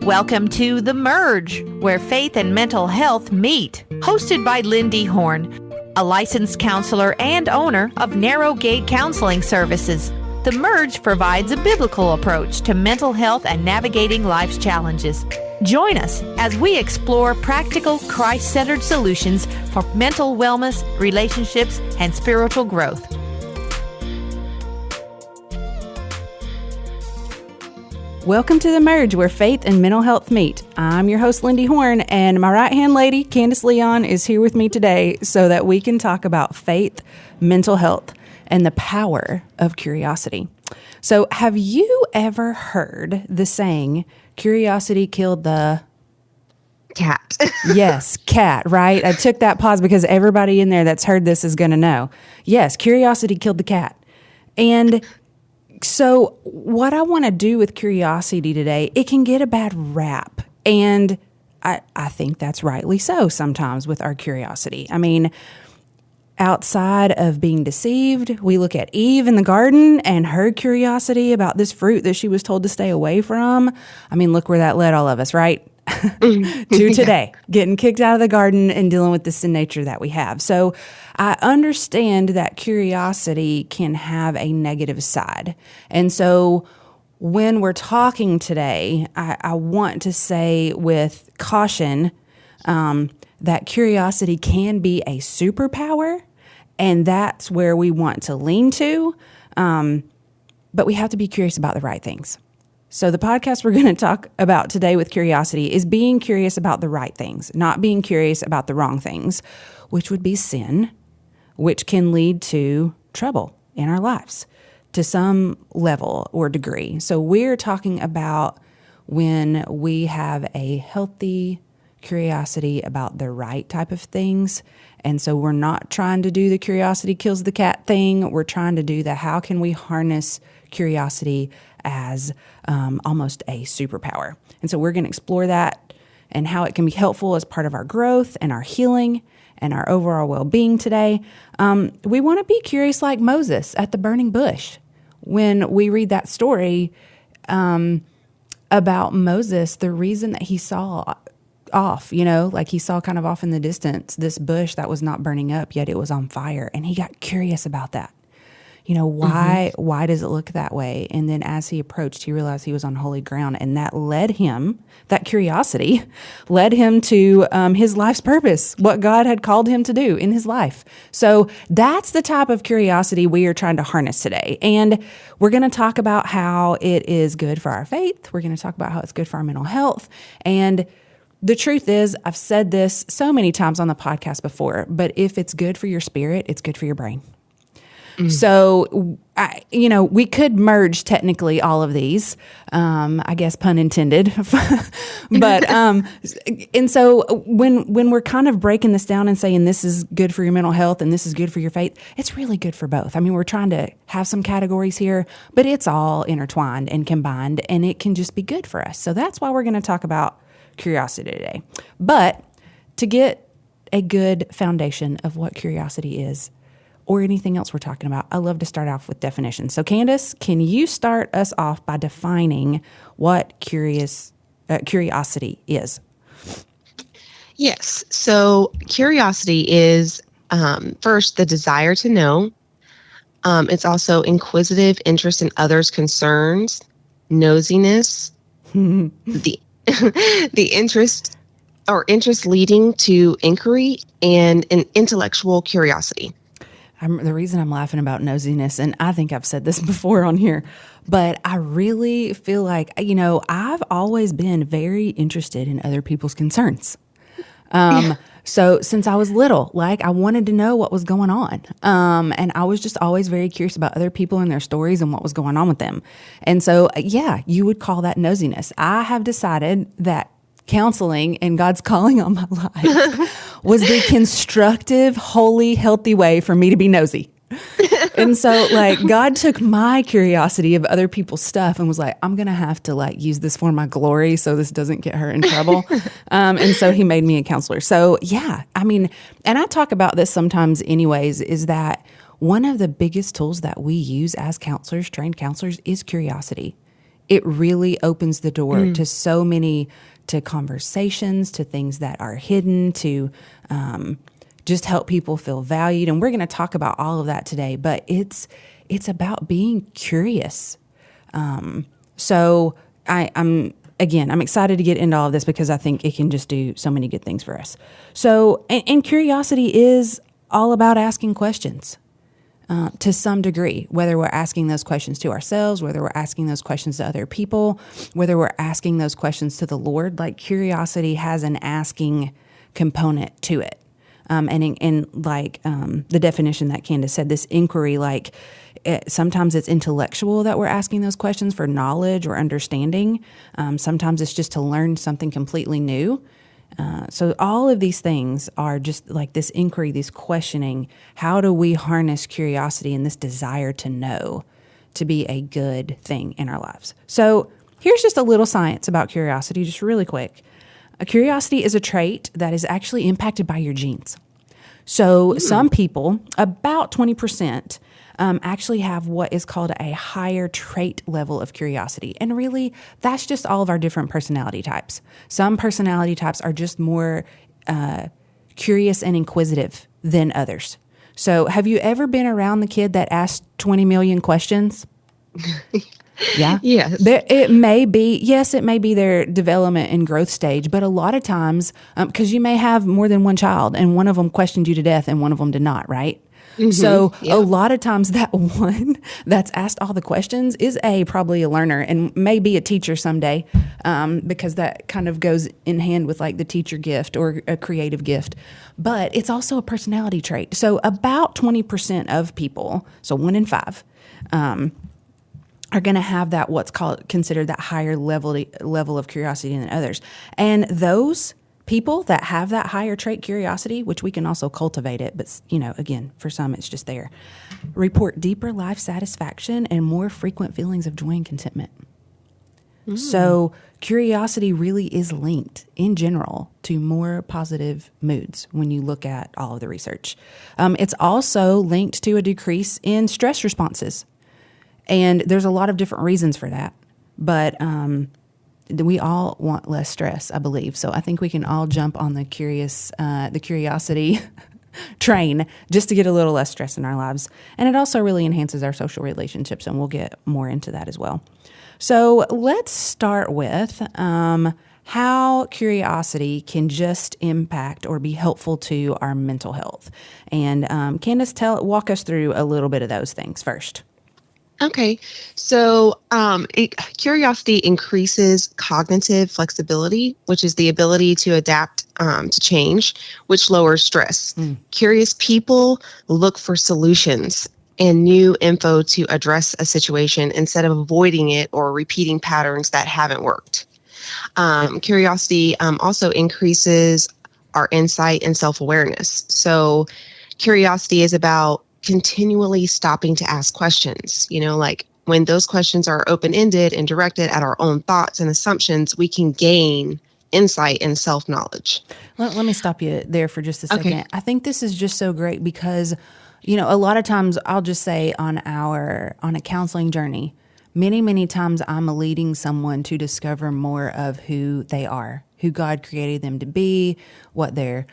Welcome to The Merge, where faith and mental health meet. Hosted by LynnDee Horn, a licensed counselor and owner of Narrow Gate Counseling Services. The Merge provides a biblical approach to mental health and navigating life's challenges. Join us as we explore practical, Christ-centered solutions for mental wellness, relationships, and spiritual growth. Welcome to The Merge, where faith and mental health meet. I'm your host, LynnDee Horn, and my right-hand lady, Candace Leon, is here with me today so that we can talk about faith, mental health, and the power of curiosity. So have you ever heard the saying, curiosity killed the... cat? Yes, cat, right? I took that pause because everybody in there that's heard this is going to know. Yes, curiosity killed the cat. And so what I want to do with curiosity today, it can get a bad rap. And I think that's rightly so sometimes with our curiosity. I mean, outside of being deceived, we look at Eve in the garden and her curiosity about this fruit that she was told to stay away from. I mean, look where that led all of us, right? To today, getting kicked out of the garden and dealing with the sin nature that we have. So I understand that curiosity can have a negative side. And so when we're talking today, I want to say with caution that curiosity can be a superpower, and that's where we want to lean to. But we have to be curious about the right things. So the podcast we're going to talk about today with curiosity is being curious about the right things, not being curious about the wrong things, which would be sin, which can lead to trouble in our lives to some level or degree. So we're talking about when we have a healthy curiosity about the right type of things. And so we're not trying to do the curiosity kills the cat thing. We're trying to do the how can we harness curiosity as almost a superpower. And so we're going to explore that and how it can be helpful as part of our growth and our healing and our overall well-being today. We want to be curious like Moses at the burning bush. When we read that story about Moses, the reason that he saw off, like he saw kind of off in the distance, this bush that was not burning up, yet it was on fire. And he got curious about that. Why does it look that way? And then as he approached, he realized he was on holy ground. And that curiosity led him to his life's purpose, what God had called him to do in his life. So that's the type of curiosity we are trying to harness today. And we're going to talk about how it is good for our faith. We're going to talk about how it's good for our mental health. And the truth is, I've said this so many times on the podcast before, but if it's good for your spirit, it's good for your brain. So, we could merge technically all of these, I guess pun intended, but, and so when we're kind of breaking this down and saying this is good for your mental health and this is good for your faith, it's really good for both. I mean, we're trying to have some categories here, but it's all intertwined and combined, and it can just be good for us. So that's why we're going to talk about curiosity today. But to get a good foundation of what curiosity is, or anything else we're talking about, I love to start off with definitions. So Candace, can you start us off by defining what curiosity is? Yes. So curiosity is first the desire to know. It's also inquisitive interest in others' concerns, nosiness, the interest leading to inquiry, and an intellectual curiosity. The reason I'm laughing about nosiness, and I think I've said this before on here, but I really feel like, I've always been very interested in other people's concerns. So since I was little, I wanted to know what was going on. And I was just always very curious about other people and their stories and what was going on with them. And so, you would call that nosiness. I have decided that counseling and God's calling on my life was the constructive, holy, healthy way for me to be nosy. And so God took my curiosity of other people's stuff and was like, I'm going to have to use this for my glory so this doesn't get her in trouble. And so he made me a counselor. So and I talk about this sometimes anyways, is that one of the biggest tools that we use as counselors, trained counselors, is curiosity. it really opens the door to so many, to conversations, to things that are hidden, to just help people feel valued. And we're going to talk about all of that today, but it's about being curious. So I'm excited to get into all of this because I think it can just do so many good things for us. So, and curiosity is all about asking questions. To some degree, whether we're asking those questions to ourselves, whether we're asking those questions to other people, whether we're asking those questions to the Lord, like curiosity has an asking component to it. And the definition that Candace said, this inquiry, sometimes it's intellectual that we're asking those questions for knowledge or understanding. Sometimes it's just to learn something completely new. So all of these things are just like this inquiry, this questioning. How do we harness curiosity and this desire to know to be a good thing in our lives? So here's just a little science about curiosity, just really quick. A curiosity is a trait that is actually impacted by your genes. So some people, about 20%, actually have what is called a higher trait level of curiosity. And really, that's just all of our different personality types. Some personality types are just more curious and inquisitive than others. So have you ever been around the kid that asked 20 million questions? Yeah. Yes. It may be their development and growth stage, but a lot of times, because you may have more than one child and one of them questioned you to death and one of them did not, right? Mm-hmm. So a lot of times that one that's asked all the questions is probably a learner and maybe a teacher someday, because that kind of goes in hand with like the teacher gift or a creative gift. But it's also a personality trait. So about 20% of people, so 1 in 5, are going to have that considered that higher level of curiosity than others. And those people that have that higher trait curiosity, which we can also cultivate it, but again, for some it's just there, report deeper life satisfaction and more frequent feelings of joy and contentment. So curiosity really is linked in general to more positive moods when you look at all of the research. It's also linked to a decrease in stress responses. And there's a lot of different reasons for that, but we all want less stress, I believe. So I think we can all jump on the curiosity train just to get a little less stress in our lives. And it also really enhances our social relationships, and we'll get more into that as well. So let's start with how curiosity can just impact or be helpful to our mental health. And Candace, walk us through a little bit of those things first. Okay, so curiosity increases cognitive flexibility, which is the ability to adapt to change, which lowers stress. Curious people look for solutions and new info to address a situation instead of avoiding it or repeating patterns that haven't worked. Curiosity also increases our insight and self-awareness. So curiosity is about continually stopping to ask questions. Like when those questions are open-ended and directed at our own thoughts and assumptions, we can gain insight and self-knowledge. Let me stop you there for just a second. Okay. I think this is just so great because, a lot of times I'll just say on a counseling journey, many, many times I'm leading someone to discover more of who they are, who God created them to be, what their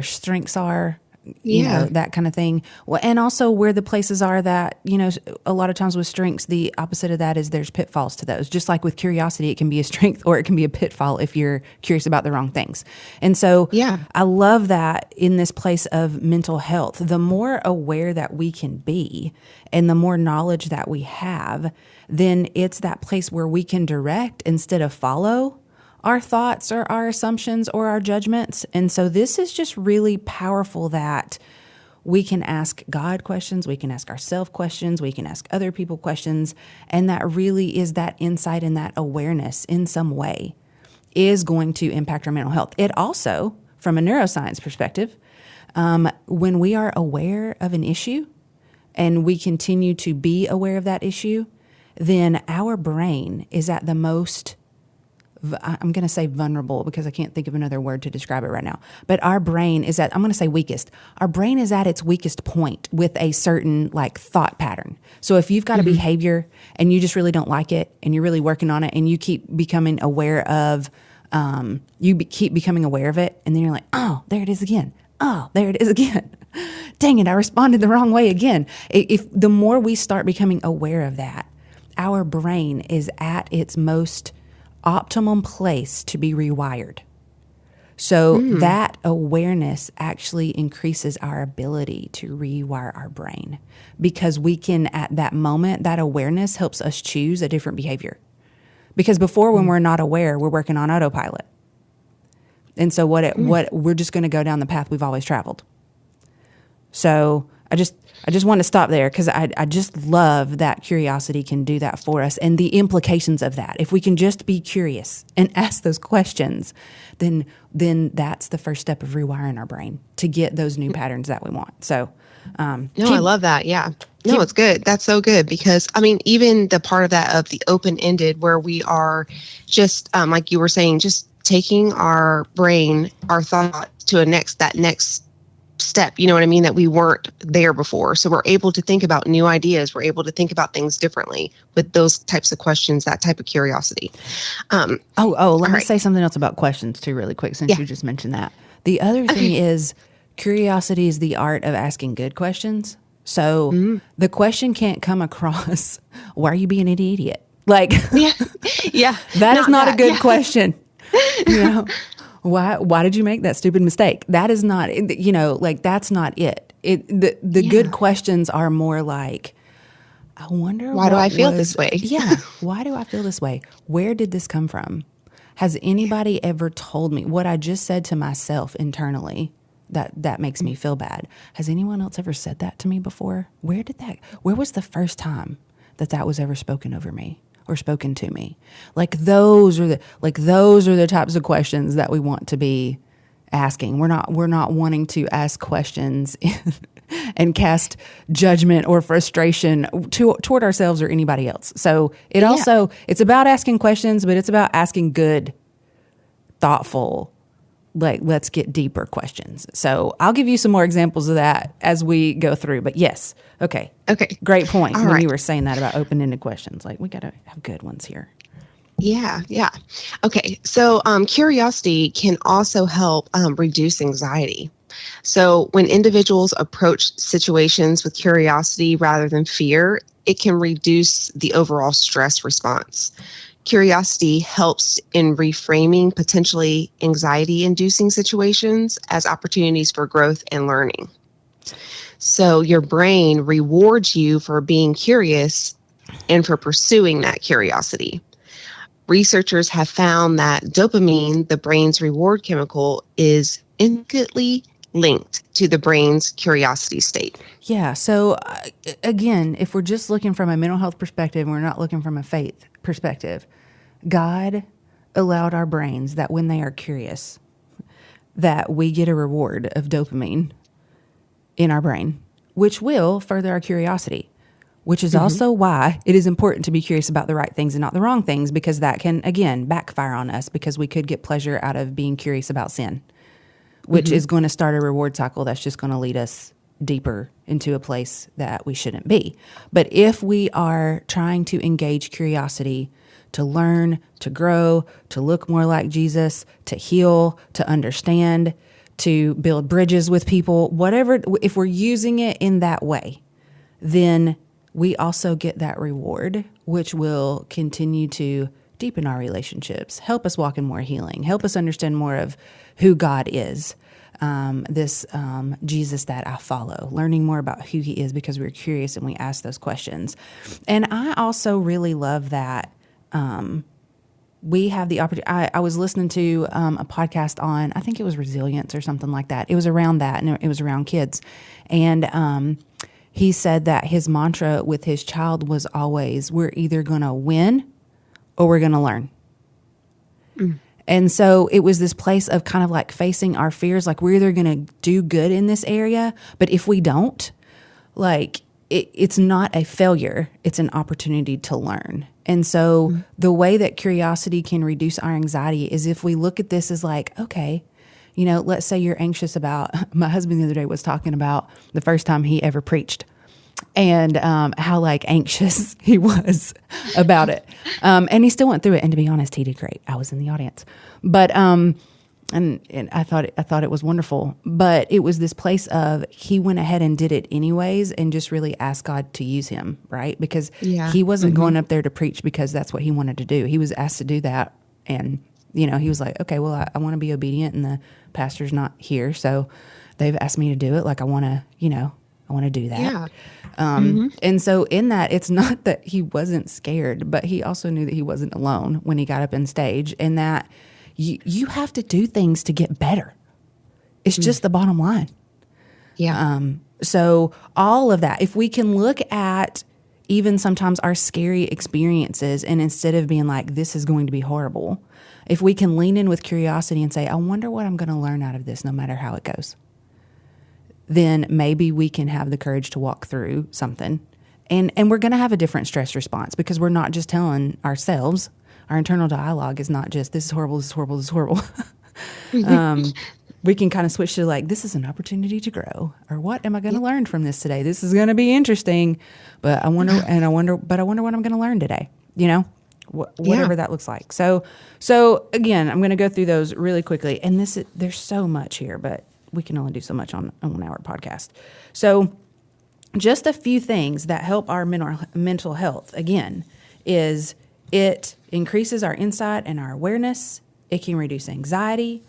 strengths are, that kind of thing. Well, and also where the places are that, a lot of times with strengths, the opposite of that is there's pitfalls to those. Just like with curiosity, it can be a strength or it can be a pitfall if you're curious about the wrong things. And so I love that in this place of mental health, the more aware that we can be and the more knowledge that we have, then it's that place where we can direct instead of follow our thoughts or our assumptions or our judgments. And so this is just really powerful that we can ask God questions, we can ask ourselves questions, we can ask other people questions, and that really is that insight and that awareness in some way is going to impact our mental health. It also, from a neuroscience perspective, when we are aware of an issue and we continue to be aware of that issue, then our brain is at the most I'm going to say vulnerable because I can't think of another word to describe it right now. But our brain is at, I'm going to say weakest. Our brain is at its weakest point with a certain like thought pattern. So if you've got a behavior and you just really don't like it and you're really working on it and you keep becoming aware of, keep becoming aware of it. And then you're like, oh, there it is again. Oh, there it is again. Dang it, I responded the wrong way again. If the more we start becoming aware of that, our brain is at its most optimum place to be rewired. So that awareness actually increases our ability to rewire our brain because we can, at that moment, that awareness helps us choose a different behavior. Because before, when we're not aware, we're working on autopilot. And so what we're just going to go down the path we've always traveled. So I just want to stop there because I just love that curiosity can do that for us and the implications of that. If we can just be curious and ask those questions, then that's the first step of rewiring our brain to get those new patterns that we want. So, I love that. Yeah. No, it's good. That's so good because I mean, even the part of that of the open-ended where we are just, like you were saying, just taking our brain, our thought to that next step, you know what I mean, that we weren't there before. So we're able to think about new ideas. We're able to think about things differently with those types of questions, that type of curiosity. Let me say something else about questions too, really quick, since you just mentioned that. The other thing is curiosity is the art of asking good questions. So the question can't come across, why are you being an idiot? Like, that is not a good question. You know, why did you make that stupid mistake? That is not, you know, like that's not it. The good questions are more like, I wonder why do I feel this way? Yeah. Why do I feel this way? Where did this come from? Has anybody ever told me what I just said to myself internally that makes me feel bad? Has anyone else ever said that to me before? Where was the first time that was ever spoken over me? Or spoken to me. Like those are the types of questions that we want to be asking. We're not wanting to ask questions and cast judgment or frustration toward ourselves or anybody else. So it's about asking questions, but it's about asking good, thoughtful, like let's get deeper questions. So I'll give you some more examples of that as we go through. But yes, okay, great point. All when right. You were saying that about open-ended questions, like we got to have good ones here. Yeah. Okay, so curiosity can also help reduce anxiety. So when individuals approach situations with curiosity rather than fear, it can reduce the overall stress response. Curiosity helps in reframing potentially anxiety-inducing situations as opportunities for growth and learning. So your brain rewards you for being curious and for pursuing that curiosity. Researchers have found that dopamine, the brain's reward chemical, is intricately linked to the brain's curiosity state. Yeah. So again, if we're just looking from a mental health perspective and we're not looking from a faith perspective, God allowed our brains that when they are curious, that we get a reward of dopamine in our brain, which will further our curiosity, which is also why it is important to be curious about the right things and not the wrong things, because that can, again, backfire on us because we could get pleasure out of being curious about sin, which is going to start a reward cycle that's just going to lead us deeper into a place that we shouldn't be. But if we are trying to engage curiosity to learn, to grow, to look more like Jesus, to heal, to understand, to build bridges with people, whatever, if we're using it in that way, then we also get that reward, which will continue to deepen our relationships, help us walk in more healing, help us understand more of who God is, this Jesus that I follow, learning more about who he is because we're curious and we ask those questions. And I also really love that we have the opportunity. I was listening to a podcast on, I think it was resilience or something like that. It was around that, and it was around kids. And he said that his mantra with his child was always, we're either going to win or we're going to learn. And so it was this place of kind of like facing our fears, like we're either going to do good in this area, but if we don't, like it's not a failure, it's an opportunity to learn. And so the way that curiosity can reduce our anxiety is if we look at this as like, okay, you know, let's say you're anxious about, my husband the other day was talking about the first time he ever preached and how like anxious he was about it. And he still went through it. And to be honest, he did great. I was in the audience, but, and I thought it was wonderful, but it was this place of he went ahead and did it anyways and just really asked God to use him, right? Because he wasn't going up there to preach because that's what he wanted to do. He was asked to do that. And, you know, he was like, okay, well, I want to be obedient and the pastor's not here. So they've asked me to do it. Like I want to, you know, I want to do that. Yeah. And so in that, it's not that he wasn't scared, but he also knew that he wasn't alone when he got up on stage and that you have to do things to get better. It's just the bottom line. Yeah. So all of that, if we can look at even sometimes our scary experiences and instead of being like, this is going to be horrible, if we can lean in with curiosity and say, I wonder what I'm going to learn out of this no matter how it goes, then maybe we can have the courage to walk through something. And we're going to have a different stress response because we're not just telling ourselves. Our internal dialogue is not just, this is horrible, this is horrible, this is horrible. We can kind of switch to like, this is an opportunity to grow. Or what am I going to learn from this today? This is going to be interesting, but I wonder what I'm going to learn today, you know, whatever that looks like. So again, I'm going to go through those really quickly. And there's so much here, but we can only do so much on a 1 hour podcast. So just a few things that help our mental health, again, is it increases our insight and our awareness. It can reduce anxiety.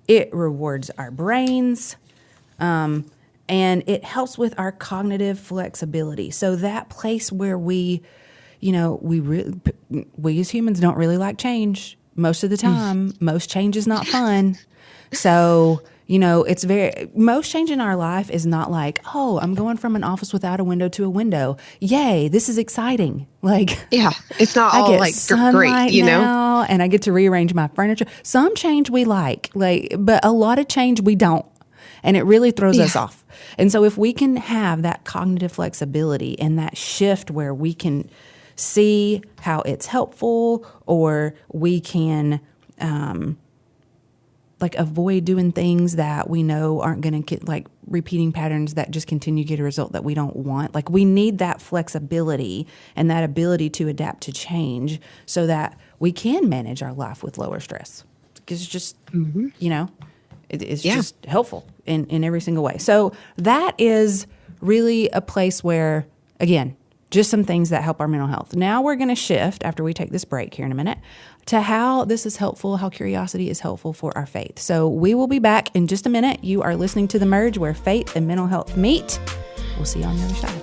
It rewards our brains. And it helps with our cognitive flexibility. So that place where we as humans don't really like change most of the time. Most change is not fun. So, you know, most change in our life is not like, oh, I'm going from an office without a window to a window. Yay, this is exciting. Like, yeah, it's not all like great, you know, and I get to rearrange my furniture. Some change we like, but a lot of change we don't. And it really throws us off. And so if we can have that cognitive flexibility and that shift where we can see how it's helpful, or we can, avoid doing things that we know aren't going to get, like repeating patterns that just continue to get a result that we don't want. Like we need that flexibility and that ability to adapt to change so that we can manage our life with lower stress. Because it's just, you know, it's just helpful in every single way. So that is really a place where, again, just some things that help our mental health. Now we're going to shift, after we take this break here in a minute, to how this is helpful, how curiosity is helpful for our faith. So we will be back in just a minute. You are listening to The Merge, where faith and mental health meet. We'll see you on the other side.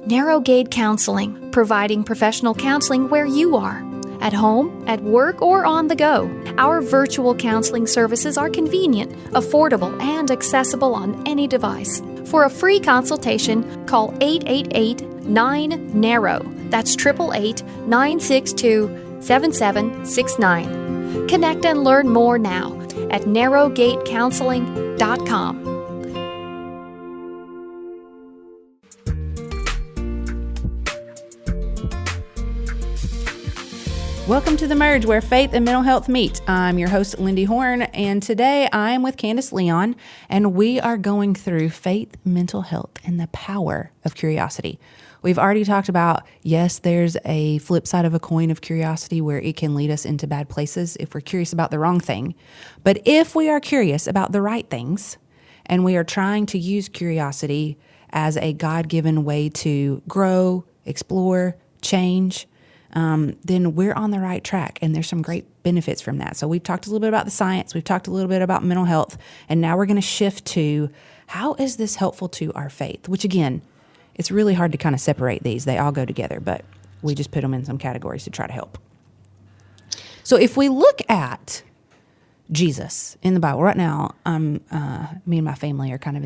Narrow Gate Counseling, providing professional counseling where you are. At home, at work, or on the go. Our virtual counseling services are convenient, affordable, and accessible on any device. For a free consultation, call 888-9-NARROW. That's 888-962-7769. Connect and learn more now at narrowgatecounseling.com. Welcome to The Merge, where faith and mental health meet. I'm your host, LynnDee Horn, and today I am with Candace Leon, and we are going through faith, mental health, and the power of curiosity. We've already talked about, yes, there's a flip side of a coin of curiosity where it can lead us into bad places if we're curious about the wrong thing. But if we are curious about the right things, and we are trying to use curiosity as a God-given way to grow, explore, change, then we're on the right track, and there's some great benefits from that. So we've talked a little bit about the science, we've talked a little bit about mental health, and now we're going to shift to how is this helpful to our faith, which again, it's really hard to kind of separate these. They all go together, but we just put them in some categories to try to help. So if we look at Jesus in the Bible right now, me and my family are kind of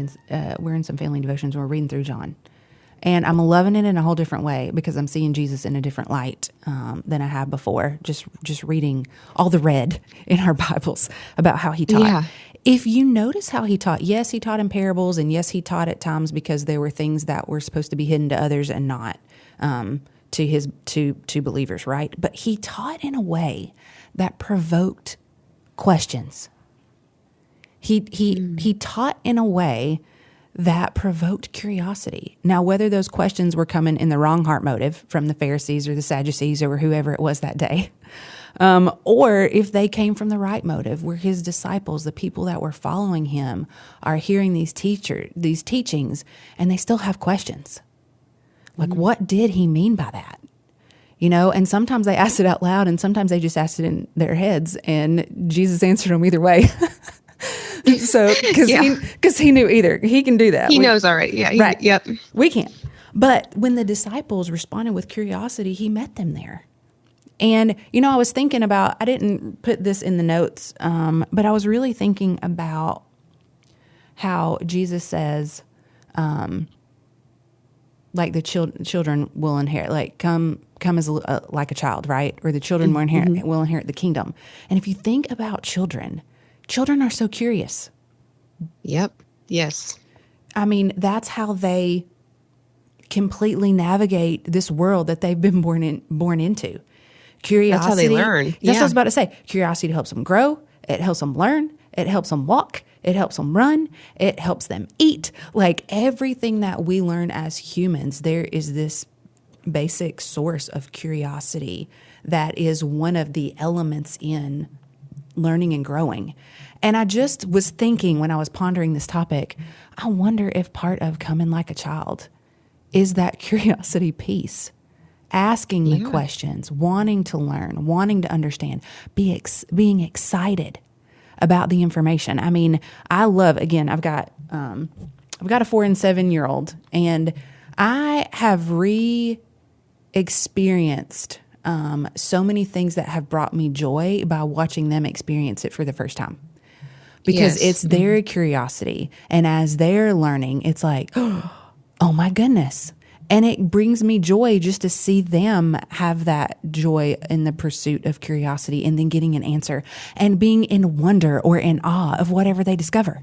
we're in some family devotions and we're reading through John. And I'm loving it in a whole different way because I'm seeing Jesus in a different light than I have before. Just reading all the red in our Bibles about how he taught. Yeah. If you notice how he taught, yes, he taught in parables, and yes, he taught at times because there were things that were supposed to be hidden to others and not to believers, right? But he taught in a way that provoked questions. He taught in a way that provoked curiosity. Now, whether those questions were coming in the wrong heart motive from the Pharisees or the Sadducees or whoever it was that day, or if they came from the right motive, where his disciples, the people that were following him, are hearing these teachings, and they still have questions. Like, what did he mean by that? And sometimes they asked it out loud, and sometimes they just asked it in their heads, and Jesus answered them either way. So, because he knew either. He can do that. He knows already. Yeah. Right. Yep. We can't. But when the disciples responded with curiosity, he met them there. And, I was thinking about, I didn't put this in the notes, but I was really thinking about how Jesus says, like the children will inherit, like come as like a child, right? Or the children will inherit the kingdom. And if you think about children are so curious. Yep. Yes. I mean, that's how they completely navigate this world that they've been born into. Curiosity. That's how they learn. That's what I was about to say. Curiosity helps them grow. It helps them learn. It helps them walk. It helps them run. It helps them eat. Like everything that we learn as humans, there is this basic source of curiosity that is one of the elements in learning and growing. And I just was thinking when I was pondering this topic, I wonder if part of coming like a child is that curiosity piece. Asking the questions, wanting to learn, wanting to understand, being excited about the information. I mean, I love, again, I've got a 4 and 7 year old, and I have experienced so many things that have brought me joy by watching them experience it for the first time. Because it's their curiosity. And as they're learning, it's like, oh my goodness. And it brings me joy just to see them have that joy in the pursuit of curiosity and then getting an answer and being in wonder or in awe of whatever they discover.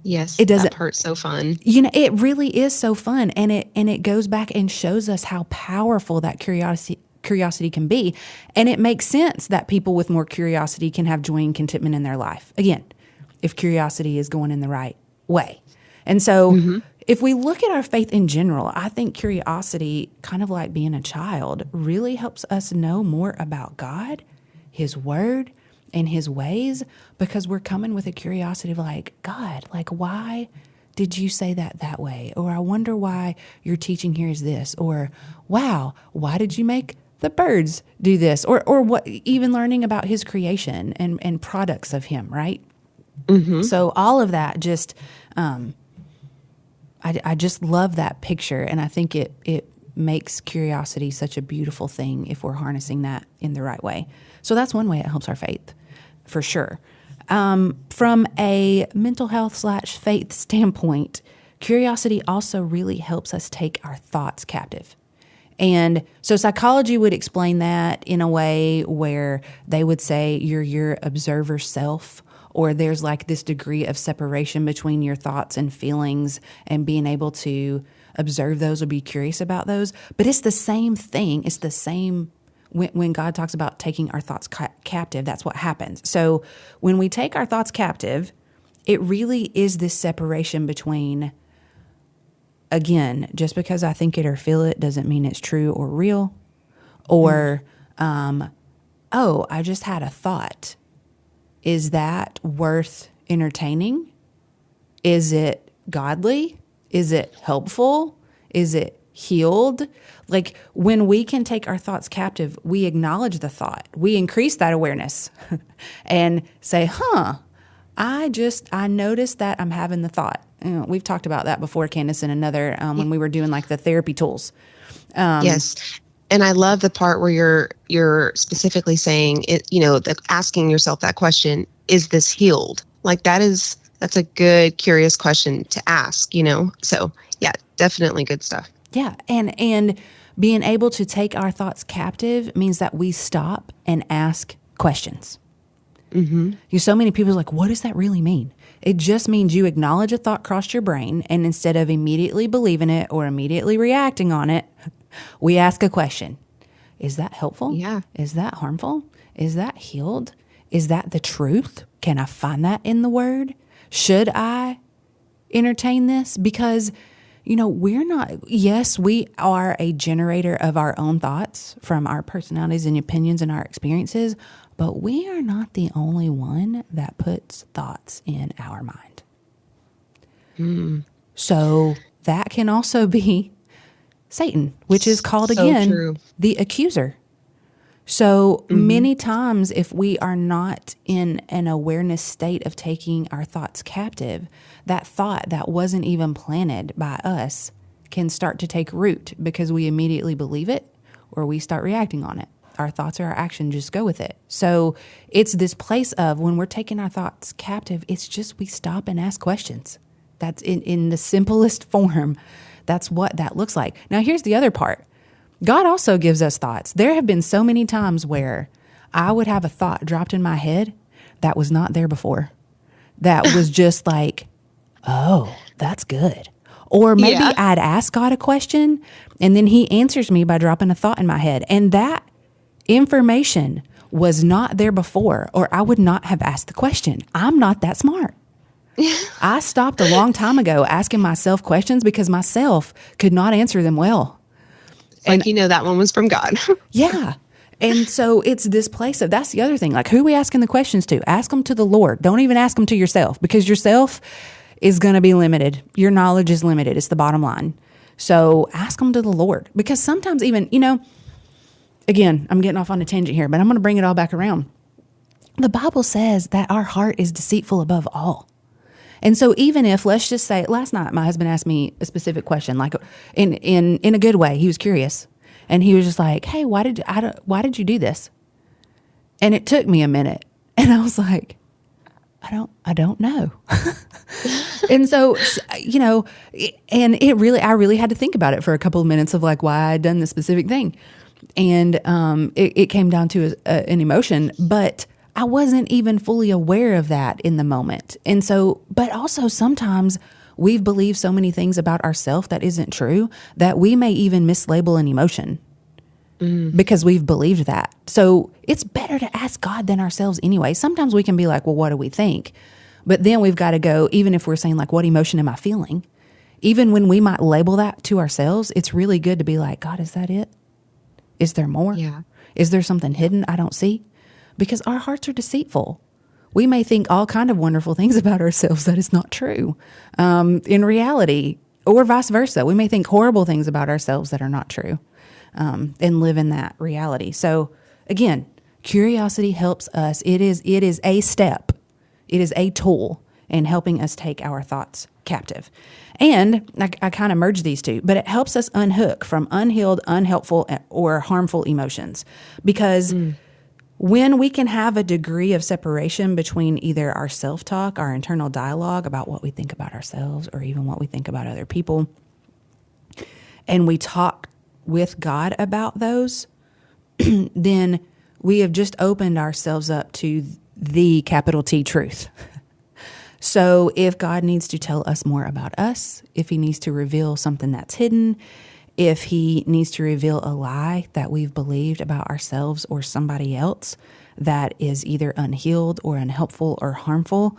Yes, it doesn't that part's so fun. It really is so fun, and it goes back and shows us how powerful that curiosity can be, and it makes sense that people with more curiosity can have joy and contentment in their life. Again, if curiosity is going in the right way, and so. If we look at our faith in general, I think curiosity, kind of like being a child, really helps us know more about God, His Word, and His ways, because we're coming with a curiosity of like, God, like, why did you say that way? Or I wonder why your teaching here is this. Or, wow, why did you make the birds do this? Or what? Even learning about His creation and products of Him, right? So all of that just... I just love that picture, and I think it makes curiosity such a beautiful thing if we're harnessing that in the right way. So that's one way it helps our faith, for sure. From a mental health / faith standpoint, curiosity also really helps us take our thoughts captive. And so psychology would explain that in a way where they would say you're your observer self, or there's like this degree of separation between your thoughts and feelings and being able to observe those or be curious about those. But it's the same thing. It's the same when God talks about taking our thoughts captive, that's what happens. So when we take our thoughts captive, it really is this separation between, again, just because I think it or feel it doesn't mean it's true or real. Or, I just had a thought. Is that worth entertaining? Is it godly? Is it helpful? Is it healed? Like when we can take our thoughts captive, we acknowledge the thought. We increase that awareness and say, I noticed that I'm having the thought. We've talked about that before, Candace, in another, when we were doing like the therapy tools. Yes. And I love the part where you're specifically saying it, asking yourself that question, is this healed? Like that's a good, curious question to ask, So yeah, definitely good stuff. Yeah. And being able to take our thoughts captive means that we stop and ask questions. So many people are like, what does that really mean? It just means you acknowledge a thought crossed your brain, and instead of immediately believing it or immediately reacting on it, we ask a question. Is that helpful? Yeah. Is that harmful? Is that healed? Is that the truth? Can I find that in the Word? Should I entertain this? Because, we're not, yes, we are a generator of our own thoughts from our personalities and opinions and our experiences, but we are not the only one that puts thoughts in our mind. So that can also be Satan, which is called again the accuser. So many times, if we are not in an awareness state of taking our thoughts captive, that thought that wasn't even planted by us can start to take root because we immediately believe it or we start reacting on it. Our thoughts or our action just go with it. So it's this place of when we're taking our thoughts captive, it's just we stop and ask questions. That's in the simplest form. That's what that looks like. Now, here's the other part. God also gives us thoughts. There have been so many times where I would have a thought dropped in my head that was not there before. That was just like, oh, that's good. Or maybe I'd ask God a question and then he answers me by dropping a thought in my head. And that information was not there before, or I would not have asked the question. I'm not that smart. I stopped a long time ago asking myself questions because myself could not answer them well. And that one was from God. Yeah. And so it's this place of, that's the other thing. Like, who are we asking the questions to? Ask them to the Lord. Don't even ask them to yourself, because yourself is going to be limited. Your knowledge is limited. It's the bottom line. So ask them to the Lord, because sometimes even, again, I'm getting off on a tangent here, but I'm going to bring it all back around. The Bible says that our heart is deceitful above all. And so even if, let's just say, last night my husband asked me a specific question, like in a good way. He was curious, and he was just like, "Hey, why did you do this?" And it took me a minute, and I was like, I don't know. And so, and I really had to think about it for a couple of minutes of like why I'd done this specific thing. And it came down to an emotion, but I wasn't even fully aware of that in the moment. And so, but also sometimes we've believed so many things about ourselves that isn't true that we may even mislabel an emotion because we've believed that. So it's better to ask God than ourselves anyway. Sometimes we can be like, well, what do we think? But then we've got to go, even if we're saying like, what emotion am I feeling? Even when we might label that to ourselves, it's really good to be like, God, is that it? Is there more? Yeah. Is there something hidden I don't see? Because our hearts are deceitful. We may think all kind of wonderful things about ourselves that is not true in reality, or vice versa. We may think horrible things about ourselves that are not true and live in that reality. So again, curiosity helps us. It is a step. It is a tool in helping us take our thoughts captive. And I kind of merge these two, but it helps us unhook from unhealed, unhelpful, or harmful emotions. Because when we can have a degree of separation between either our self-talk, our internal dialogue about what we think about ourselves, or even what we think about other people, and we talk with God about those, then we have just opened ourselves up to the capital T truth. So if God needs to tell us more about us, if he needs to reveal something that's hidden, if he needs to reveal a lie that we've believed about ourselves or somebody else that is either unhealed or unhelpful or harmful,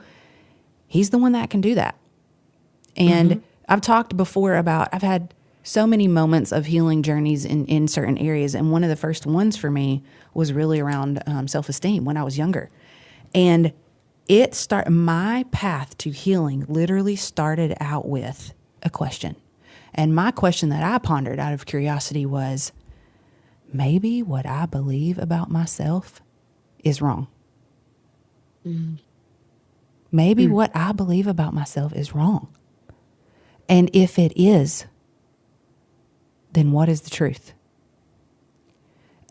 he's the one that can do that. And I've talked before about, I've had so many moments of healing journeys in certain areas. And one of the first ones for me was really around self-esteem when I was younger. And my path to healing literally started out with a question. And my question that I pondered out of curiosity was, maybe what I believe about myself is wrong. Maybe what I believe about myself is wrong. And if it is, then what is the truth?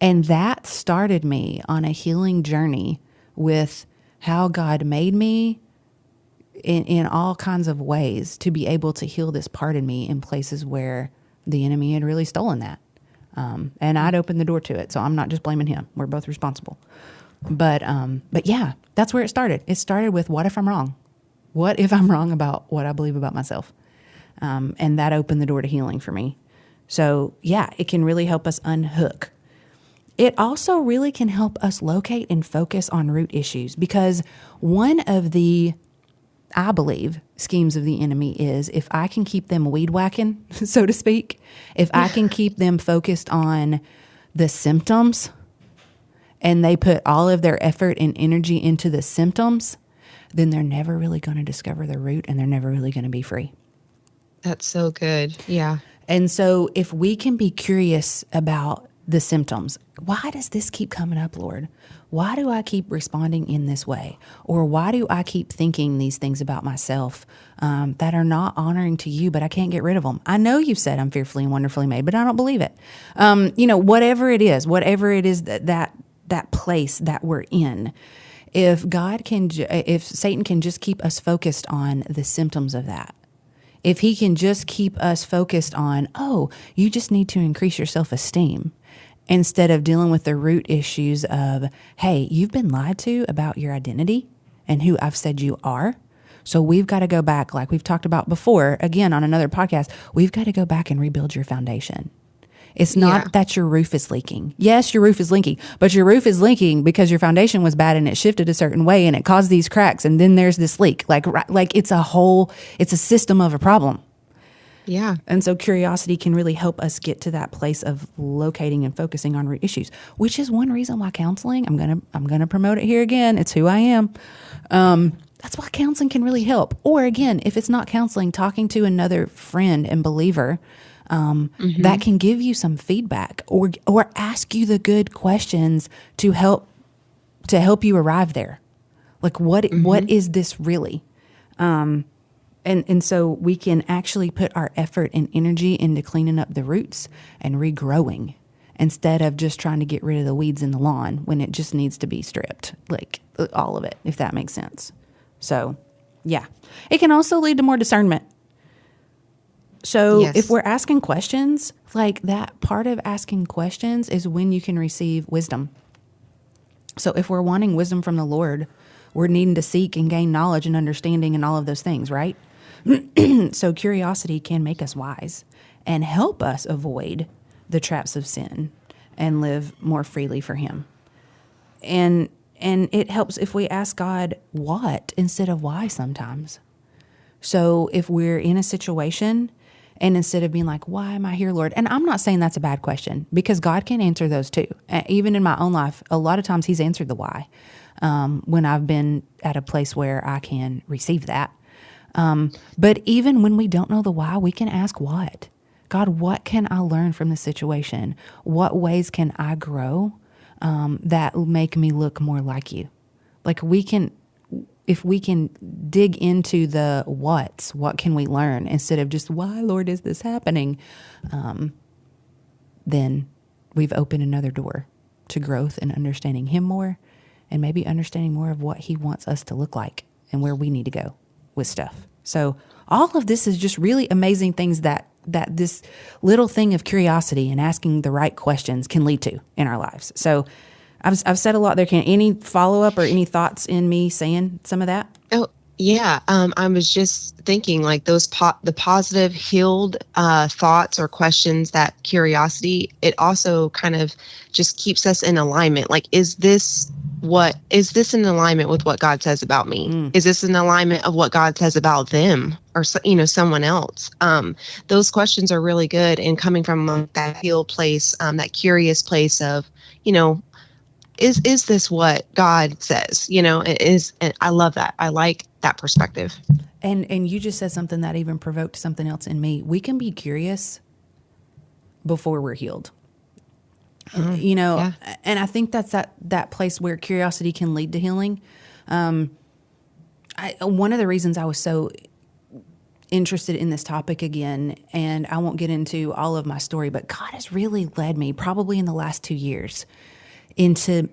And that started me on a healing journey with how God made me in all kinds of ways to be able to heal this part in me in places where the enemy had really stolen that. And I'd opened the door to it. So I'm not just blaming him. We're both responsible. But yeah, that's where it started. It started with, what if I'm wrong? What if I'm wrong about what I believe about myself? And that opened the door to healing for me. So yeah, it can really help us unhook. It also really can help us locate and focus on root issues, because one of the, I believe, schemes of the enemy is, if I can keep them weed whacking, so to speak, if I can keep them focused on the symptoms and they put all of their effort and energy into the symptoms, then they're never really going to discover the root, and they're never really going to be free. That's so good. Yeah. And so if we can be curious about the symptoms, why does this keep coming up, Lord? Why do I keep responding in this way? Or why do I keep thinking these things about myself that are not honoring to you, but I can't get rid of them? I know you've said I'm fearfully and wonderfully made, but I don't believe it. Whatever it is that place that we're in, if Satan can just keep us focused on the symptoms of that, if he can just keep us focused on, oh, you just need to increase your self-esteem, instead of dealing with the root issues of, hey, you've been lied to about your identity and who I've said you are. So we've got to go back, like we've talked about before, again, on another podcast, we've got to go back and rebuild your foundation. It's not that your roof is leaking. Yes, your roof is leaking, but your roof is leaking because your foundation was bad and it shifted a certain way and it caused these cracks, and then there's this leak. Like it's a system of a problem. Yeah. And so curiosity can really help us get to that place of locating and focusing on root issues, which is one reason why counseling, I'm going to promote it here again. It's who I am. That's why counseling can really help. Or again, if it's not counseling, talking to another friend and believer that can give you some feedback or ask you the good questions to help you arrive there. Like what is this really? And so we can actually put our effort and energy into cleaning up the roots and regrowing, instead of just trying to get rid of the weeds in the lawn when it just needs to be stripped, like all of it, if that makes sense. So yeah, it can also lead to more discernment. So if we're asking questions, like that part of asking questions is when you can receive wisdom. So if we're wanting wisdom from the Lord, we're needing to seek and gain knowledge and understanding and all of those things, right? So curiosity can make us wise and help us avoid the traps of sin and live more freely for him. And it helps if we ask God what instead of why sometimes. So if we're in a situation, and instead of being like, why am I here, Lord? And I'm not saying that's a bad question, because God can answer those too. Even in my own life, a lot of times he's answered the why when I've been at a place where I can receive that. But even when we don't know the why, we can ask what? God, what can I learn from this situation? What ways can I grow that will make me look more like you? Like if we can dig into the what can we learn, instead of just, why, Lord, is this happening? Then we've opened another door to growth and understanding him more, and maybe understanding more of what he wants us to look like and where we need to go with stuff. So all of this is just really amazing things that this little thing of curiosity and asking the right questions can lead to in our lives. So I've said a lot there. Any follow-up or any thoughts in me saying some of that? Oh, yeah. I was just thinking, like, those the positive, healed thoughts or questions, that curiosity, it also kind of just keeps us in alignment. Like, is this in alignment with what God says about me? Is this in alignment of what God says about them or, someone else? Those questions are really good, and coming from that healed place, that curious place of, is this what God says? And I love that. I like that perspective. And you just said something that even provoked something else in me. We can be curious before we're healed. Yeah. And I think that's that place where curiosity can lead to healing. One of the reasons I was so interested in this topic again, and I won't get into all of my story, but God has really led me probably in the last 2 years into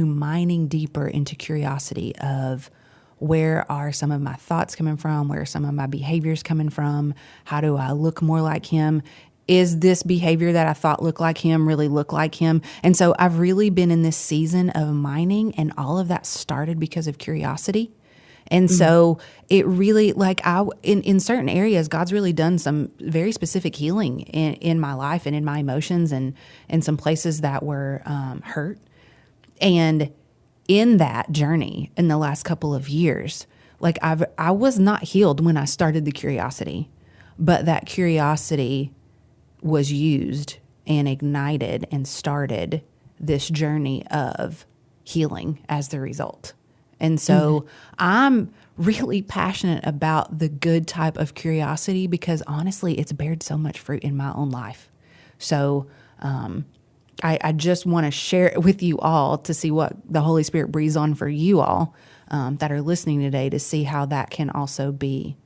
mining deeper into curiosity of, where are some of my thoughts coming from? Where are some of my behaviors coming from? How do I look more like him? is this behavior that I thought looked like him really look like him? And so I've really been in this season of mining, and all of that started because of curiosity. And so it really, like, in certain areas, God's really done some very specific healing in my life and in my emotions, and in some places that were hurt. And in that journey in the last couple of years, like, I was not healed when I started the curiosity, but that curiosity was used and ignited and started this journey of healing as the result. And so I'm really passionate about the good type of curiosity, because honestly, it's bared so much fruit in my own life. So I just want to share it with you all to see what the Holy Spirit breathes on for you all that are listening today, to see how that can also be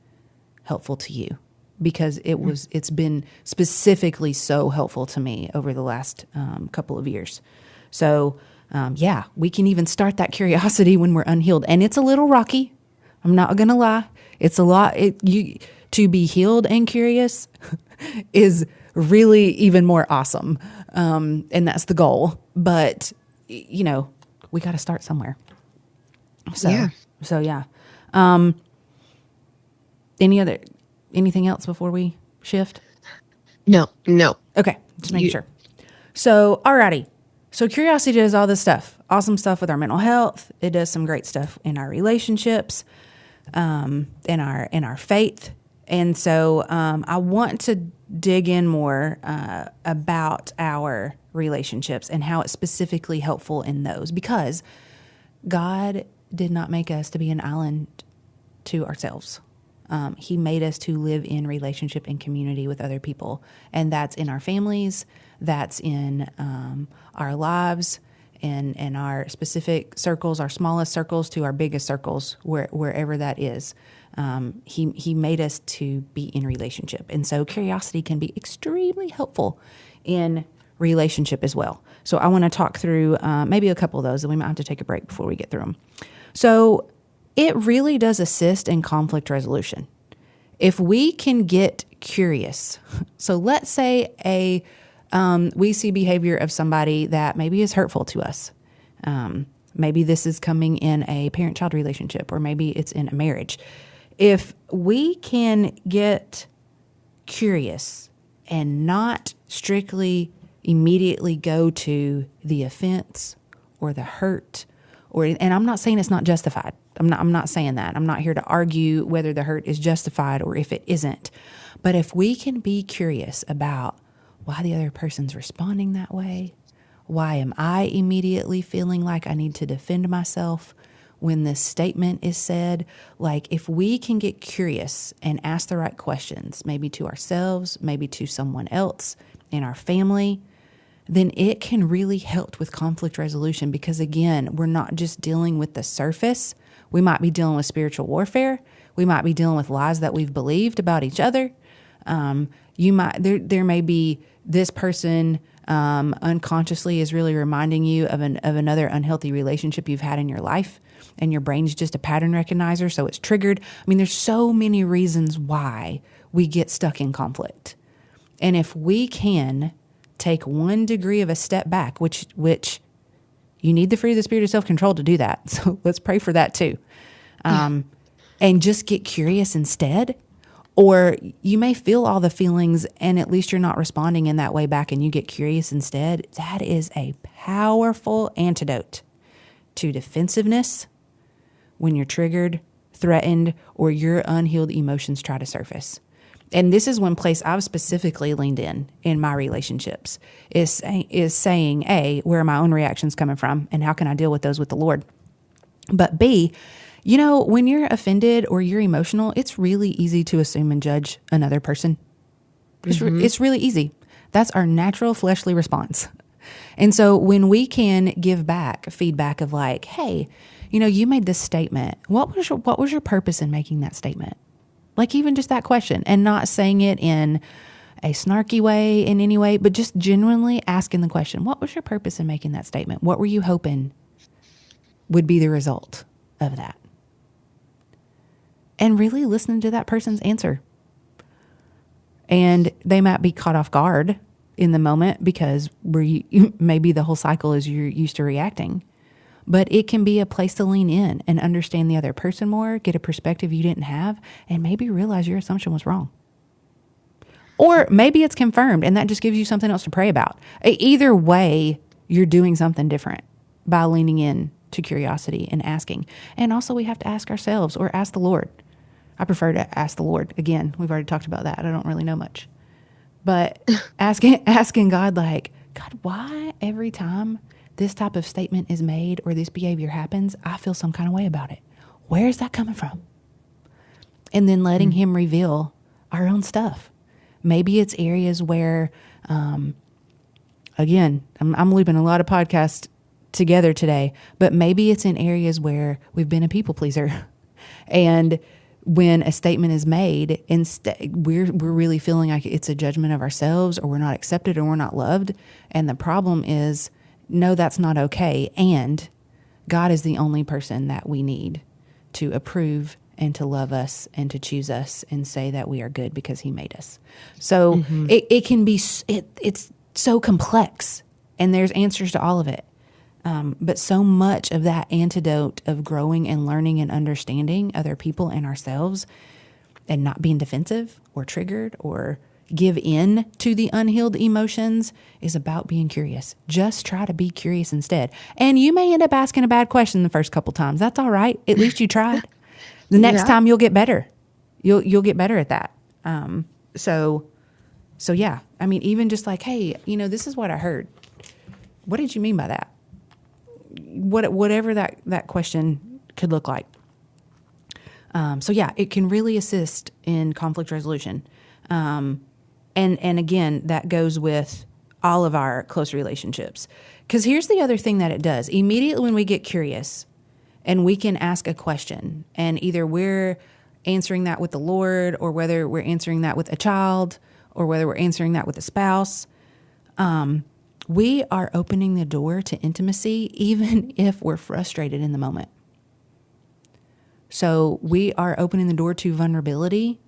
helpful to you, because it's been specifically so helpful to me over the last couple of years. So we can even start that curiosity when we're unhealed, and it's a little rocky. I'm not gonna lie; it's a lot. To be healed and curious is really even more awesome, and that's the goal. But we got to start somewhere. So yeah. Anything else before we shift? No. Okay, just making sure. So, alrighty. So curiosity does all this stuff, awesome stuff with our mental health. It does some great stuff in our relationships, in our faith. And so I want to dig in more about our relationships and how it's specifically helpful in those, because God did not make us to be an island to ourselves. He made us to live in relationship and community with other people, and that's in our families, that's in our lives, and our specific circles, our smallest circles to our biggest circles, wherever that is. He made us to be in relationship, and so curiosity can be extremely helpful in relationship as well. So I want to talk through maybe a couple of those, and we might have to take a break before we get through them. So it really does assist in conflict resolution. If we can get curious, so let's say we see behavior of somebody that maybe is hurtful to us. Maybe this is coming in a parent-child relationship, or maybe it's in a marriage. If we can get curious and not strictly immediately go to the offense or the hurt, and I'm not saying it's not justified. I'm not saying that. I'm not here to argue whether the hurt is justified or if it isn't. But if we can be curious about why the other person's responding that way, why am I immediately feeling like I need to defend myself when this statement is said? Like, if we can get curious and ask the right questions, maybe to ourselves, maybe to someone else in our family, then it can really help with conflict resolution, because again, we're not just dealing with the surface. We might be dealing with spiritual warfare. We might be dealing with lies that we've believed about each other. There may be this person unconsciously is really reminding you of another unhealthy relationship you've had in your life, and your brain's just a pattern recognizer, so it's triggered. I mean, there's so many reasons why we get stuck in conflict. And if we can take 1 degree of a step back, which you need the fruit of the Spirit of self-control to do that. So let's pray for that too. And just get curious instead. Or you may feel all the feelings and at least you're not responding in that way back, and you get curious instead. That is a powerful antidote to defensiveness when you're triggered, threatened, or your unhealed emotions try to surface. And this is one place I've specifically leaned in my relationships, is saying, A, where are my own reactions coming from, and how can I deal with those with the Lord? But B, when you're offended or you're emotional, it's really easy to assume and judge another person. It's really easy. That's our natural fleshly response. And so when we can give back feedback of like, hey, you made this statement. What was your purpose in making that statement? Like, even just that question, and not saying it in a snarky way in any way, but just genuinely asking the question, what was your purpose in making that statement? What were you hoping would be the result of that? And really listening to that person's answer. And they might be caught off guard in the moment because maybe the whole cycle is you're used to reacting. But it can be a place to lean in and understand the other person more, get a perspective you didn't have, and maybe realize your assumption was wrong. Or maybe it's confirmed and that just gives you something else to pray about. Either way, you're doing something different by leaning in to curiosity and asking. And also we have to ask ourselves or ask the Lord. I prefer to ask the Lord. Again, we've already talked about that. I don't really know much. But asking God, like, God, why every time this type of statement is made or this behavior happens, I feel some kind of way about it. Where is that coming from? And then letting him reveal our own stuff. Maybe it's areas where, again, I'm looping a lot of podcasts together today, but maybe it's in areas where we've been a people pleaser. And when a statement is made, we're really feeling like it's a judgment of ourselves, or we're not accepted, or we're not loved. And the problem is, no, that's not okay. And God is the only person that we need to approve and to love us and to choose us and say that we are good because he made us. So it can be, it's so complex, and there's answers to all of it. But so much of that antidote of growing and learning and understanding other people and ourselves and not being defensive or triggered or give in to the unhealed emotions is about being curious. Just try to be curious instead. And you may end up asking a bad question the first couple times. That's all right. At least you tried. The next time you'll get better. You'll get better at that. So yeah, I mean, even just like, hey, this is what I heard. What did you mean by that? Whatever that question could look like. So yeah, it can really assist in conflict resolution. And again, that goes with all of our close relationships. Because here's the other thing that it does. Immediately when we get curious and we can ask a question, and either we're answering that with the Lord, or whether we're answering that with a child, or whether we're answering that with a spouse, we are opening the door to intimacy, even if we're frustrated in the moment. So we are opening the door to vulnerability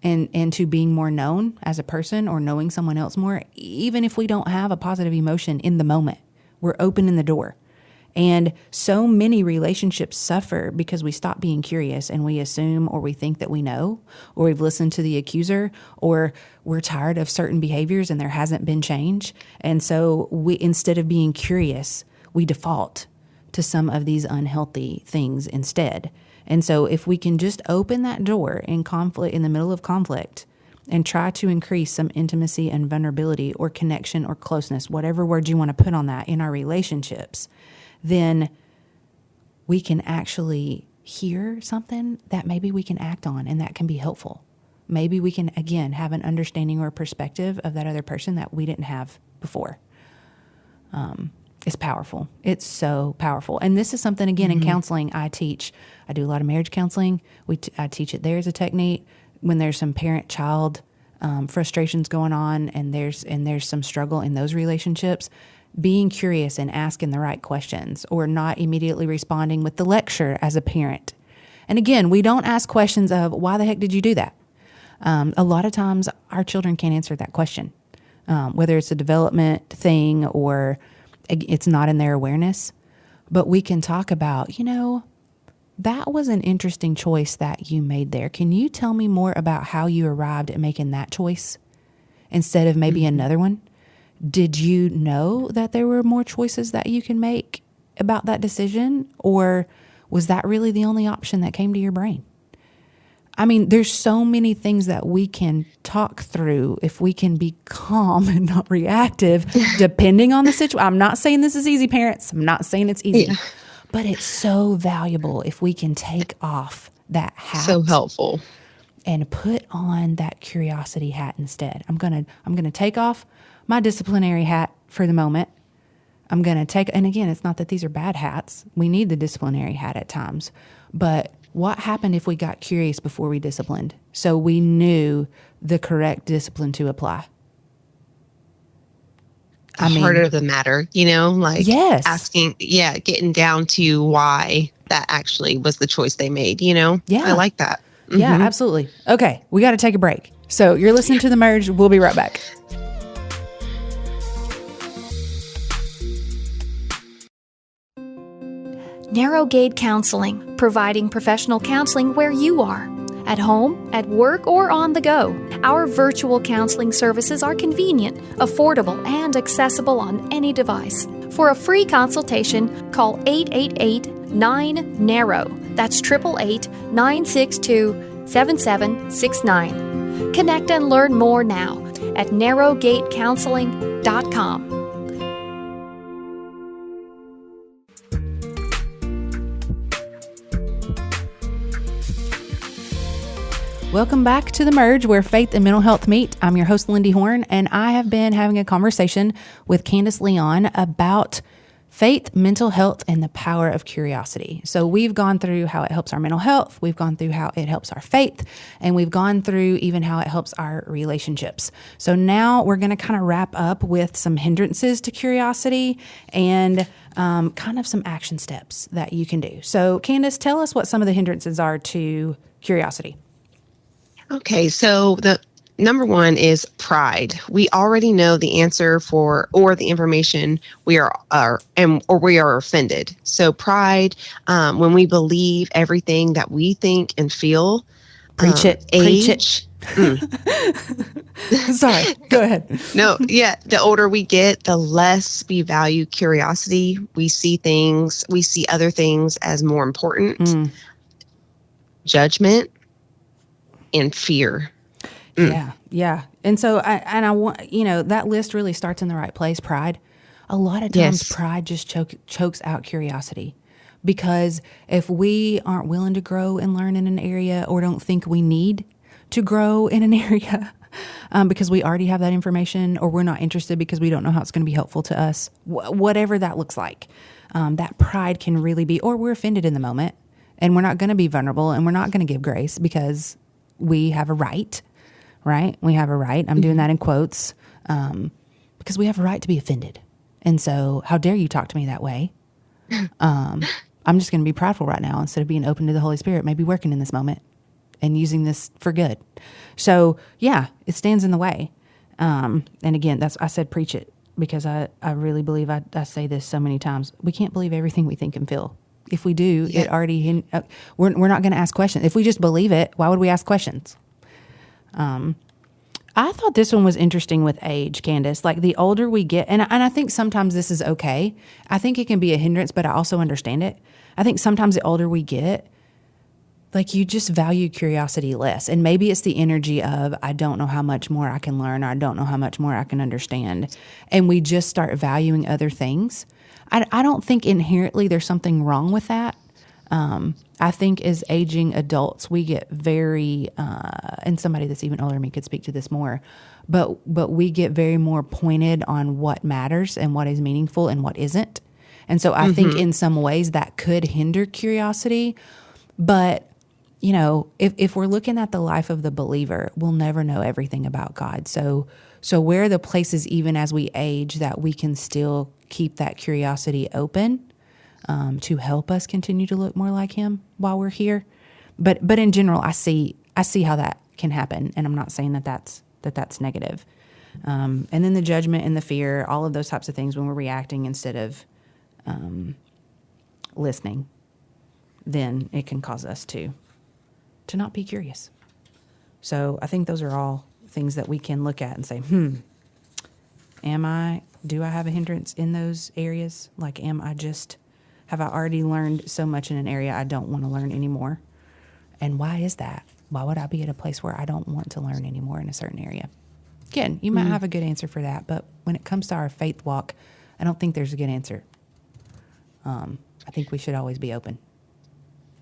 and to being more known as a person, or knowing someone else more, even if we don't have a positive emotion in the moment. We're opening the door. And so many relationships suffer because we stop being curious, and we assume, or we think that we know, or we've listened to the accuser, or we're tired of certain behaviors and there hasn't been change. And so we, instead of being curious, we default to some of these unhealthy things instead. And so if we can just open that door in conflict, in the middle of conflict, and try to increase some intimacy and vulnerability or connection or closeness, whatever word you want to put on that, in our relationships, then we can actually hear something that maybe we can act on, and that can be helpful. Maybe we can, again, have an understanding or perspective of that other person that we didn't have before. It's powerful. It's so powerful. And this is something, again, in counseling I teach. I do a lot of marriage counseling. I teach it there as a technique when there's some parent-child frustrations going on, and there's some struggle in those relationships. Being curious and asking the right questions, or not immediately responding with the lecture as a parent. And again, we don't ask questions of, why the heck did you do that? A lot of times our children can't answer that question, whether it's a development thing or it's not in their awareness. But we can talk about, that was an interesting choice that you made there. Can you tell me more about how you arrived at making that choice instead of maybe another one? Did you know that there were more choices that you can make about that decision? Or was that really the only option that came to your brain? I mean, there's so many things that we can talk through if we can be calm and not reactive, depending on the situation. I'm not saying this is easy, parents. I'm not saying it's easy. Yeah. But it's so valuable if we can take off that hat. So helpful. And put on that curiosity hat instead. I'm gonna take off my disciplinary hat for the moment. I'm going to take, and again, it's not that these are bad hats. We need the disciplinary hat at times. But what happened if we got curious before we disciplined? So we knew the correct discipline to apply. The heart of the matter, yes. Asking, getting down to why that actually was the choice they made, Yeah. I like that. Yeah, absolutely. Okay, we got to take a break. So you're listening to The Merge. We'll be right back. Narrow Gate Counseling, providing professional counseling where you are. At home, at work, or on the go. Our virtual counseling services are convenient, affordable, and accessible on any device. For a free consultation, call 888-9-NARROW. That's 888-962-7769. Connect and learn more now at narrowgatecounseling.com. Welcome back to The Merge, where faith and mental health meet. I'm your host, LynnDee Horn, and I have been having a conversation with Candace Leon about faith, mental health, and the power of curiosity. So we've gone through how it helps our mental health, we've gone through how it helps our faith, and we've gone through even how it helps our relationships. So now we're going to kind of wrap up with some hindrances to curiosity and kind of some action steps that you can do. So Candace, tell us what some of the hindrances are to curiosity. Okay, so the number one is pride. We already know the answer or the information we are offended. So pride, when we believe everything that we think and feel. Preach it. Sorry, go ahead. No, yeah. The older we get, the less we value curiosity. We see other things as more important. Judgment and fear. Yeah. And so I want, that list really starts in the right place. Pride. A lot of times pride just chokes out curiosity, because if we aren't willing to grow and learn in an area, or don't think we need to grow in an area because we already have that information, or we're not interested because we don't know how it's going to be helpful to us, whatever that looks like, that pride can really be, or we're offended in the moment and we're not going to be vulnerable and we're not going to give grace because we have a right? We have a right. I'm doing that in quotes because we have a right to be offended. And so how dare you talk to me that way? I'm just going to be prideful right now instead of being open to the Holy Spirit, maybe working in this moment and using this for good. So yeah, it stands in the way. And again, I said preach it, because I really believe, I say this so many times, we can't believe everything we think and feel. If we do, it already, we're not going to ask questions. If we just believe it, why would we ask questions? I thought this one was interesting with age, Candace. Like the older we get, and I think sometimes this is okay. I think it can be a hindrance, but I also understand it. I think sometimes the older we get, like you just value curiosity less. And maybe it's the energy of, I don't know how much more I can learn, or I don't know how much more I can understand. And we just start valuing other things. I don't think inherently there's something wrong with that. I think as aging adults, we get very, and somebody that's even older than me could speak to this more, but we get very more pointed on what matters and what is meaningful and what isn't. And so I think in some ways that could hinder curiosity. But, if we're looking at the life of the believer, we'll never know everything about God. So where are the places, even as we age, that we can still keep that curiosity open to help us continue to look more like Him while we're here? But in general, I see how that can happen, and I'm not saying that's negative. And then the judgment and the fear, all of those types of things, when we're reacting instead of listening, then it can cause us to not be curious. So I think those are all things that we can look at and say, do I have a hindrance in those areas? Like, have I already learned so much in an area I don't want to learn anymore? And why is that? Why would I be at a place where I don't want to learn anymore in a certain area? Again, you might have a good answer for that, but when it comes to our faith walk, I don't think there's a good answer. I think we should always be open.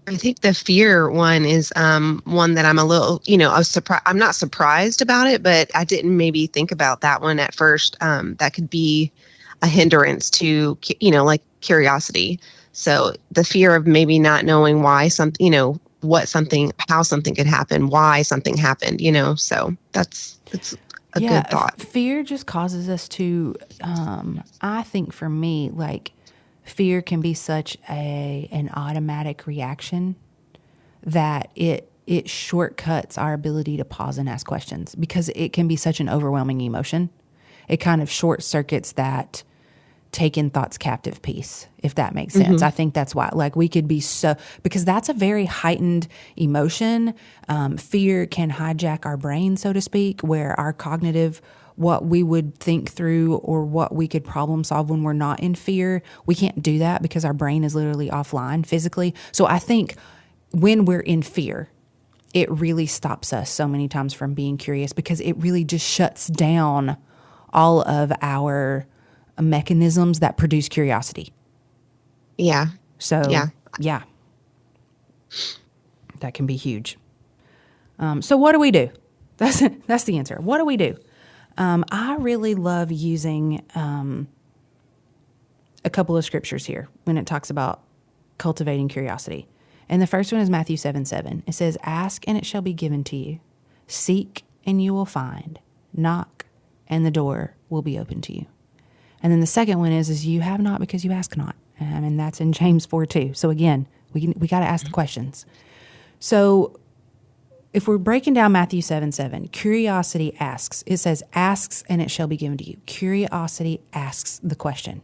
I think the fear one is one that I'm a little, I was surprised. I'm not surprised about it, but I didn't maybe think about that one at first. That could be a hindrance to, like curiosity. So the fear of maybe not knowing why something, how something could happen, why something happened, so it's a good thought. Fear just causes us to, I think for me, like, fear can be such an automatic reaction that it it shortcuts our ability to pause and ask questions because it can be such an overwhelming emotion. It kind of short circuits that taking thoughts captive piece, if that makes sense. I think that's why, like, we could be because that's a very heightened emotion. Fear can hijack our brain, so to speak, where our cognitive, what we would think through or what we could problem solve when we're not in fear, we can't do that because our brain is literally offline physically. So I think when we're in fear, it really stops us so many times from being curious because it really just shuts down all of our mechanisms that produce curiosity. Yeah. So, yeah. That can be huge. So what do we do? That's the answer. What do we do? I really love using a couple of scriptures here when it talks about cultivating curiosity. And the first one is Matthew 7:7. It says, "Ask and it shall be given to you. Seek and you will find. Knock and the door will be open to you." And then the second one is you have not because you ask not. And that's in James 4:2. So again, we got to ask the questions. So if we're breaking down Matthew 7:7, curiosity asks. It says, asks and it shall be given to you. Curiosity asks the question.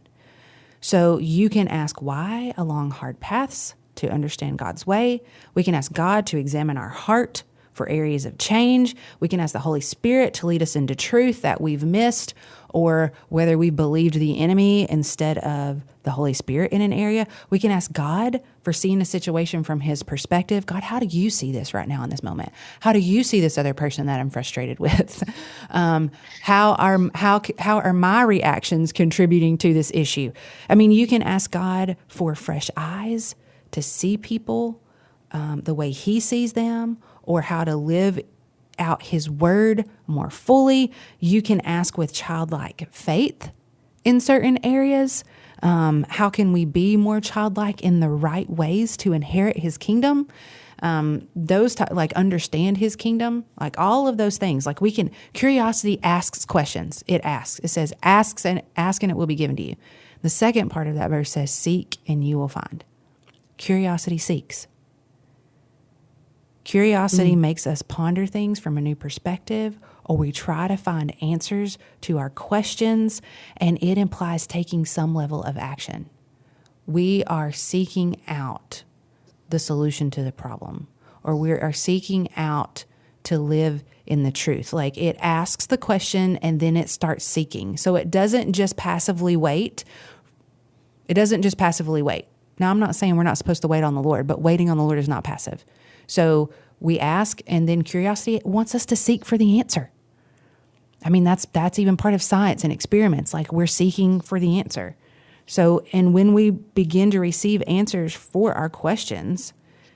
So you can ask why along hard paths to understand God's way. We can ask God to examine our heart for areas of change. We can ask the Holy Spirit to lead us into truth that we've missed, or whether we believed the enemy instead of the Holy Spirit in an area. We can ask God for seeing a situation from his perspective. God, how do you see this right now in this moment? How do you see this other person that I'm frustrated with? How are my reactions contributing to this issue? I mean, you can ask God for fresh eyes to see people the way he sees them, or how to live out his word more fully. You can ask with childlike faith in certain areas. How can we be more childlike in the right ways to inherit his kingdom? Like understand his kingdom, like all of those things. Like curiosity asks questions. It asks. It says, ask and it will be given to you. The second part of that verse says, seek and you will find. Curiosity seeks. Curiosity makes us ponder things from a new perspective, or we try to find answers to our questions, and it implies taking some level of action. We are seeking out the solution to the problem, or we are seeking out to live in the truth. Like, it asks the question and then it starts seeking. So it doesn't just passively wait. Now, I'm not saying we're not supposed to wait on the Lord, but waiting on the Lord is not passive. So we ask, and then curiosity wants us to seek for the answer. I mean, that's even part of science and experiments. Like, we're seeking for the answer. So, and when we begin to receive answers for our questions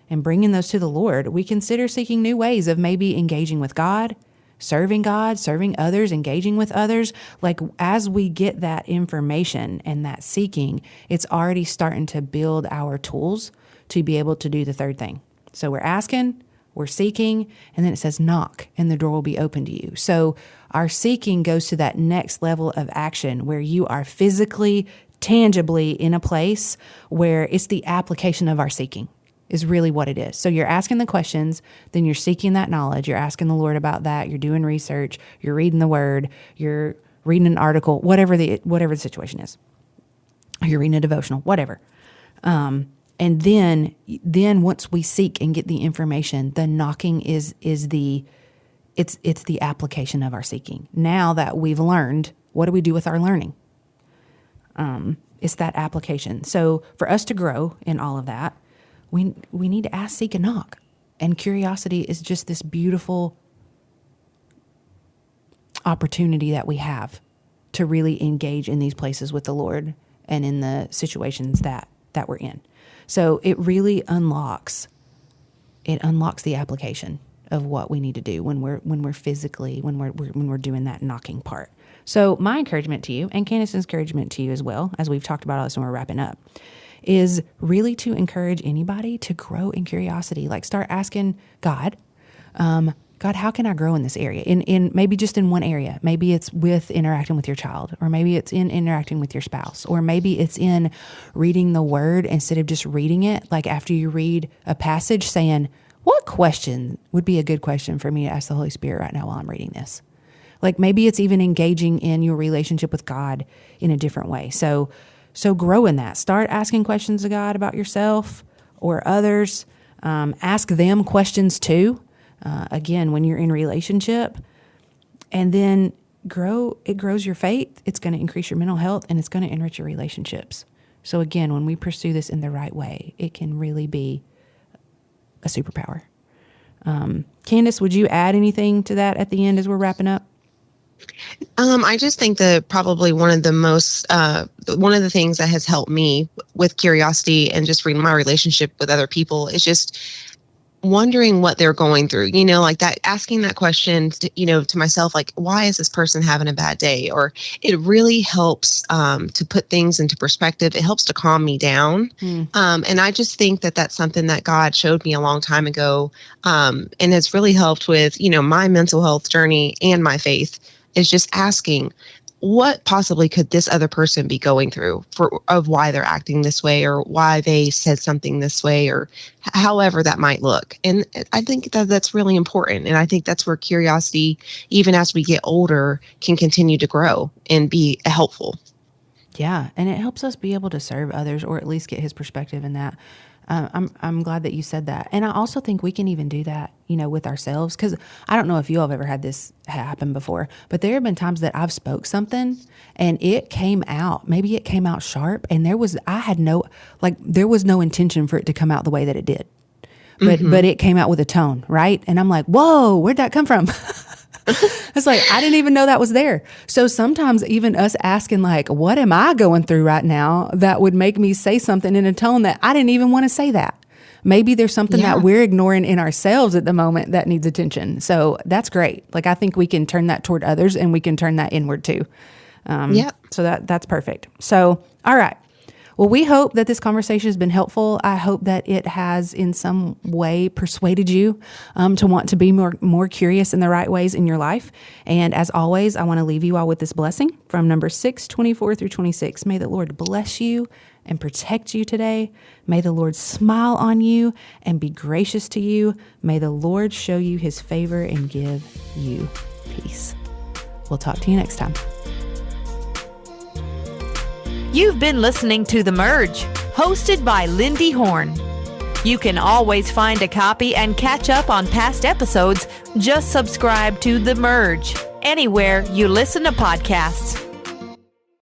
and bringing those to the Lord, we consider seeking new ways of maybe engaging with God, serving others, engaging with others. Like, as we get that information and that seeking, it's already starting to build our tools to be able to do the third thing. So we're asking, we're seeking, and then it says knock, and the door will be open to you. So our seeking goes to that next level of action where you are physically, tangibly in a place where it's the application of our seeking is really what it is. So you're asking the questions, then you're seeking that knowledge. You're asking the Lord about that. You're doing research. You're reading the word. You're reading an article, whatever the situation is. You're reading a devotional, whatever. And then once we seek and get the information, the knocking is the application of our seeking. Now that we've learned, what do we do with our learning? It's that application. So for us to grow in all of that, we need to ask, seek, and knock. And curiosity is just this beautiful opportunity that we have to really engage in these places with the Lord and in the situations that we're in. So it really unlocks the application of what we need to do when we're doing that knocking part. So my encouragement to you, and Candace's encouragement to you as well, as we've talked about all this and we're wrapping up, is really to encourage anybody to grow in curiosity. Like, start asking God, God, how can I grow in this area? In maybe just in one area. Maybe it's with interacting with your child, or maybe it's in interacting with your spouse, or maybe it's in reading the word instead of just reading it. Like, after you read a passage, saying, what what question would be a good question for me to ask the Holy Spirit right now while I'm reading this? Like maybe it's even engaging in your relationship with God in a different way. So grow in that. Start asking questions to God about yourself or others. Ask them questions too. Again, when you're in relationship, and then it grows your faith. It's going to increase your mental health, and it's going to enrich your relationships. So again, when we pursue this in the right way, it can really be a superpower. Candace, would you add anything to that at the end as we're wrapping up? I just think that probably one of the things that has helped me with curiosity and just my relationship with other people is just wondering what they're going through, like that, asking that question, to myself, like, why is this person having a bad day? Or it really helps to put things into perspective. It helps to calm me down. And I just think that that's something that God showed me a long time ago, and has really helped with, my mental health journey and my faith, is just asking, what possibly could this other person be going through of why they're acting this way, or why they said something this way, or however that might look. And I think that that's really important. And I think that's where curiosity, even as we get older, can continue to grow and be helpful. Yeah. And it helps us be able to serve others, or at least get his perspective in that. I'm glad that you said that. And I also think we can even do that, with ourselves. Cause I don't know if you all have ever had this happen before, but there have been times that I've spoke something and it came out, maybe it came out sharp, and there was no intention for it to come out the way that it did, but it came out with a tone. Right. And I'm like, whoa, where'd that come from? It's like, I didn't even know that was there. So sometimes even us asking like, what am I going through right now that would make me say something in a tone that I didn't even want to say that? Maybe there's something that we're ignoring in ourselves at the moment that needs attention. So that's great. Like, I think we can turn that toward others, and we can turn that inward too. So that's perfect. So, all right. Well, we hope that this conversation has been helpful. I hope that it has in some way persuaded you to want to be more curious in the right ways in your life. And as always, I want to leave you all with this blessing from Numbers 6:24-26. May the Lord bless you and protect you today. May the Lord smile on you and be gracious to you. May the Lord show you his favor and give you peace. We'll talk to you next time. You've been listening to The Merge, hosted by LynnDee Horn. You can always find a copy and catch up on past episodes. Just subscribe to The Merge anywhere you listen to podcasts.